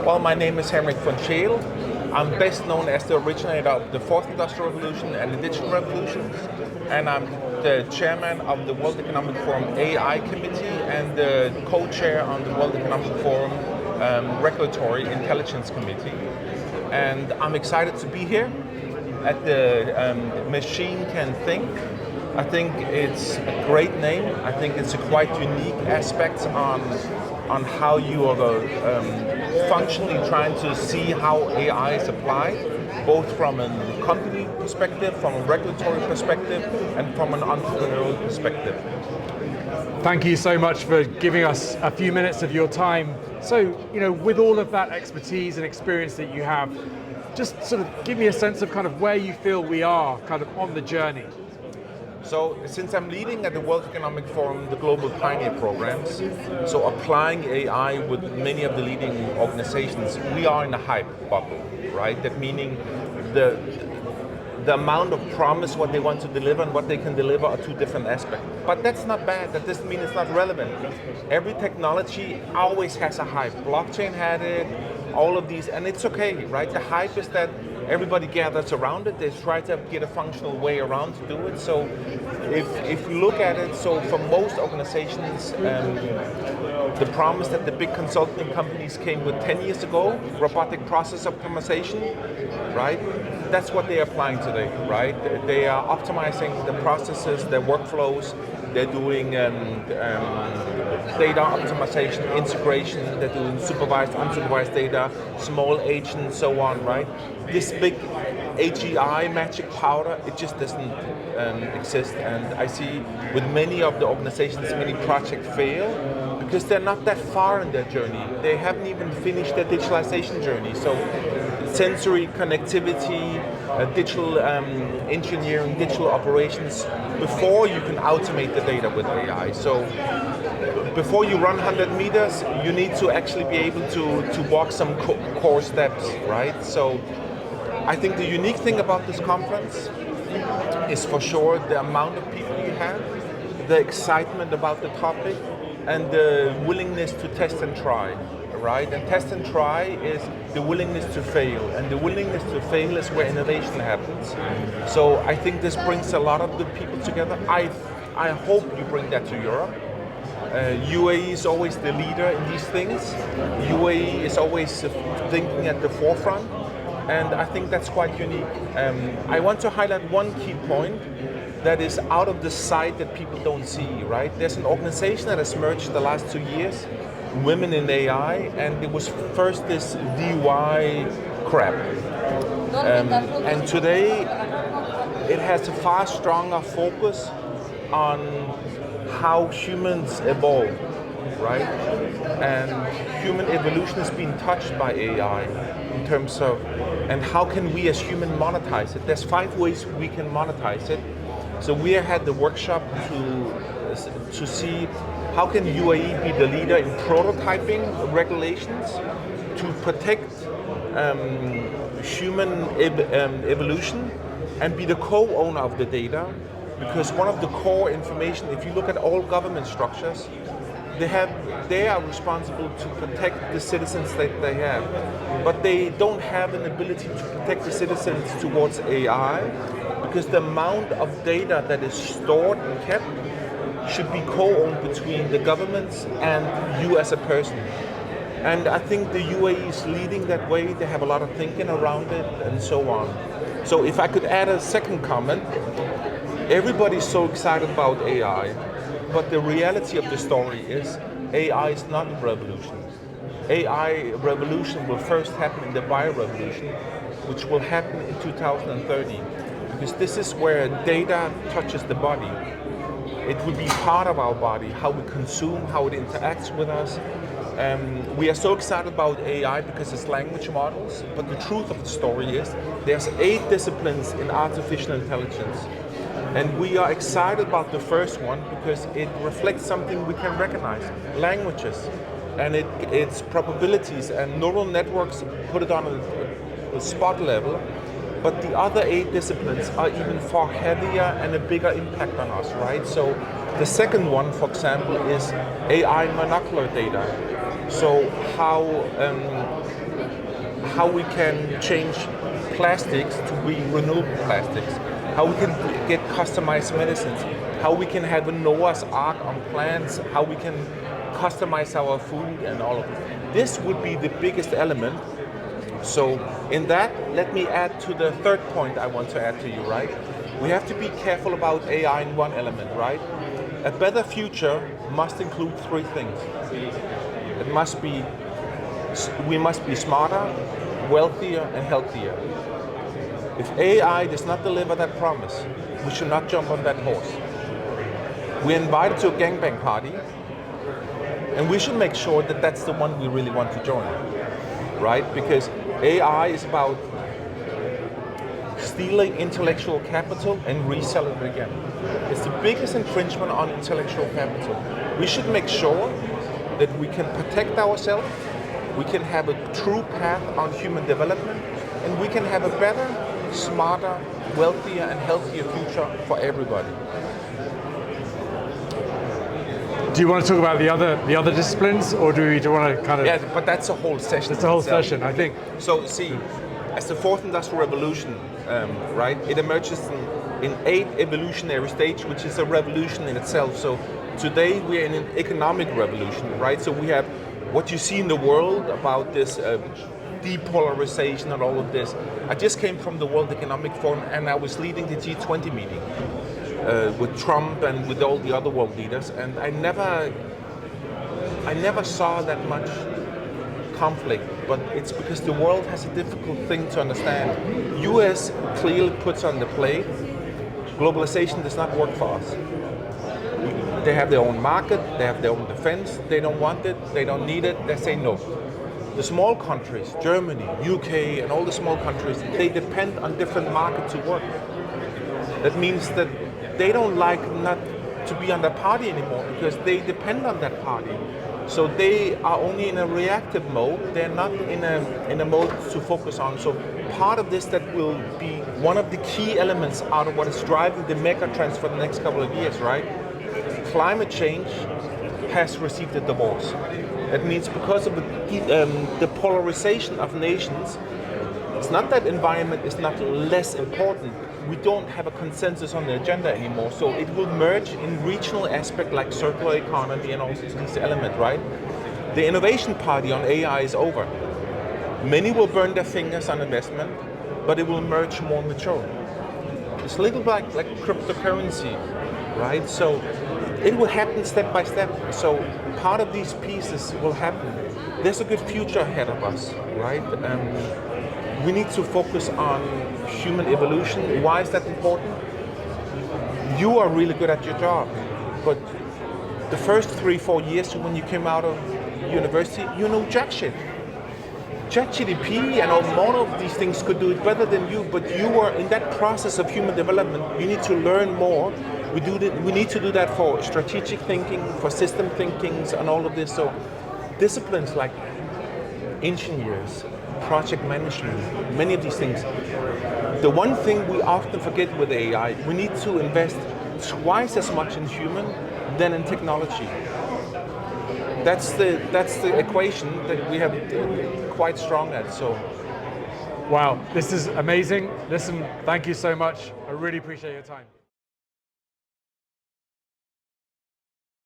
Well, my name is Henrik von Scheel. I'm best known as the originator of the fourth industrial revolution and the digital revolution. And I'm the chairman of the World Economic Forum AI Committee and the co-chair on the World Economic Forum Regulatory Intelligence Committee. And I'm excited to be here at the Machine Can Think. I think it's a great name. I think it's a quite unique aspect on how you are functionally trying to see how AI is applied, both from a company perspective, from a regulatory perspective, and from an entrepreneurial perspective. Thank you so much for giving us a few minutes of your time. So, with all of that expertise and experience that you have, just sort of give me a sense of kind of where you feel we are kind of on the journey. So, since I'm leading at the World Economic Forum the Global Pioneer Programs, so applying AI with many of the leading organizations, we are in a hype bubble, right? That meaning the amount of promise, what they want to deliver and what they can deliver are two different aspects. But that's not bad, that doesn't mean it's not relevant. Every technology always has a hype. Blockchain had it, all of these, and it's okay, right? The hype is that everybody gathers around it, they try to get a functional way around to do it. So if you look at it, so for most organizations, the promise that the big consulting companies came with 10 years ago, robotic process optimization, right? That's what they're applying today, right? They are optimizing the processes, their workflows, they're doing data optimization, integration, they're doing supervised, unsupervised data, small agents, so on, right? This big AGI magic powder, it just doesn't exist. And I see with many of the organizations, many projects fail because they're not that far in their journey. They haven't even finished their digitalization journey. So sensory connectivity, digital engineering, digital operations, before you can automate the data with AI. So before you run 100 meters, you need to actually be able to walk some core steps, right? So I think the unique thing about this conference is for sure the amount of people you have, the excitement about the topic, and the willingness to test and try, right? And test and try is the willingness to fail, and the willingness to fail is where innovation happens. So I think this brings a lot of good people together. I hope you bring that to Europe. UAE is always the leader in these things. UAE is always thinking at the forefront, and I think that's quite unique. I want to highlight one key point that is out of the sight that people don't see, right? There's an organization that has merged the last 2 years, Women in AI, and it was first this DY crap. And today it has a far stronger focus on how humans evolve, right? And human evolution is being touched by AI in terms of, and how can we as humans monetize it? There's 5 ways we can monetize it. So we had the workshop to see how can UAE be the leader in prototyping regulations to protect human evolution and be the co-owner of the data. Because one of the core information, if you look at all government structures, they are responsible to protect the citizens that they have, but they don't have an ability to protect the citizens towards AI, because the amount of data that is stored and kept should be co-owned between the governments and you as a person. And I think the UAE is leading that way. They have a lot of thinking around it and so on. So if I could add a second comment, everybody's so excited about AI, but the reality of the story is AI is not a revolution. AI revolution will first happen in the bio-revolution, which will happen in 2030, because this is where data touches the body. It will be part of our body, how we consume, how it interacts with us. We are so excited about AI because it's language models, but the truth of the story is there's 8 disciplines in artificial intelligence. And we are excited about the first one because it reflects something we can recognize, languages, and its probabilities, and neural networks put it on a spot level. But the other 8 disciplines are even far heavier and a bigger impact on us, right? So the second one, for example, is AI monocular data. So how we can change plastics to be renewable plastics, how we can get customized medicines, how we can have a Noah's Ark on plants, how we can customize our food and all of it. This would be the biggest element. So in that, let me add to the third point I want to add to you, right? We have to be careful about AI in one element, right? A better future must include three things. We must be smarter, wealthier, and healthier. If AI does not deliver that promise, we should not jump on that horse. We're invited to a gangbang party, and we should make sure that that's the one we really want to join, right? Because AI is about stealing intellectual capital and reselling it again. It's the biggest infringement on intellectual capital. We should make sure that we can protect ourselves, we can have a true path on human development, and we can have a better, smarter, wealthier, and healthier future for everybody. Do you want to talk about the other disciplines, or do you want to kind of? Yeah, but that's a whole session. It's a whole session, I think. So see, as the fourth industrial revolution, right, it emerges in 8 evolutionary stage, which is a revolution in itself. So today we're in an economic revolution, right? So we have what you see in the world about this depolarization and all of this. I just came from the World Economic Forum, and I was leading the G20 meeting with Trump and with all the other world leaders, and I never saw that much conflict, but it's because the world has a difficult thing to understand. US clearly puts on the plate, globalization does not work for us. They have their own market, they have their own defense, they don't want it, they don't need it, they say no. The small countries, Germany, UK, and all the small countries, they depend on different markets to work. That means that they don't like not to be on that party anymore because they depend on that party. So they are only in a reactive mode, they're not in a mode to focus on. So part of this that will be one of the key elements out of what is driving the mega trends for the next couple of years, right? Climate change has received a divorce. That means because of the polarization of nations, it's not that environment is not less important. We don't have a consensus on the agenda anymore, so it will merge in regional aspect like circular economy and all these elements, right? The innovation party on AI is over. Many will burn their fingers on investment, but it will merge more mature. It's a little like cryptocurrency, right? So it will happen step by step. So part of these pieces will happen. There's a good future ahead of us, right? We need to focus on human evolution. Why is that important? You are really good at your job, but the first 3-4 years when you came out of university, you know jack shit. ChatGPT and all of these things could do it better than you, but you are in that process of human development. You need to learn more. We need to do that for strategic thinking, for system thinkings, and all of this. So disciplines like engineers, project management, many of these things. The one thing we often forget with AI, we need to invest twice as much in human than in technology. That's the equation that we have quite strong at. So, wow, this is amazing. Listen, thank you so much. I really appreciate your time.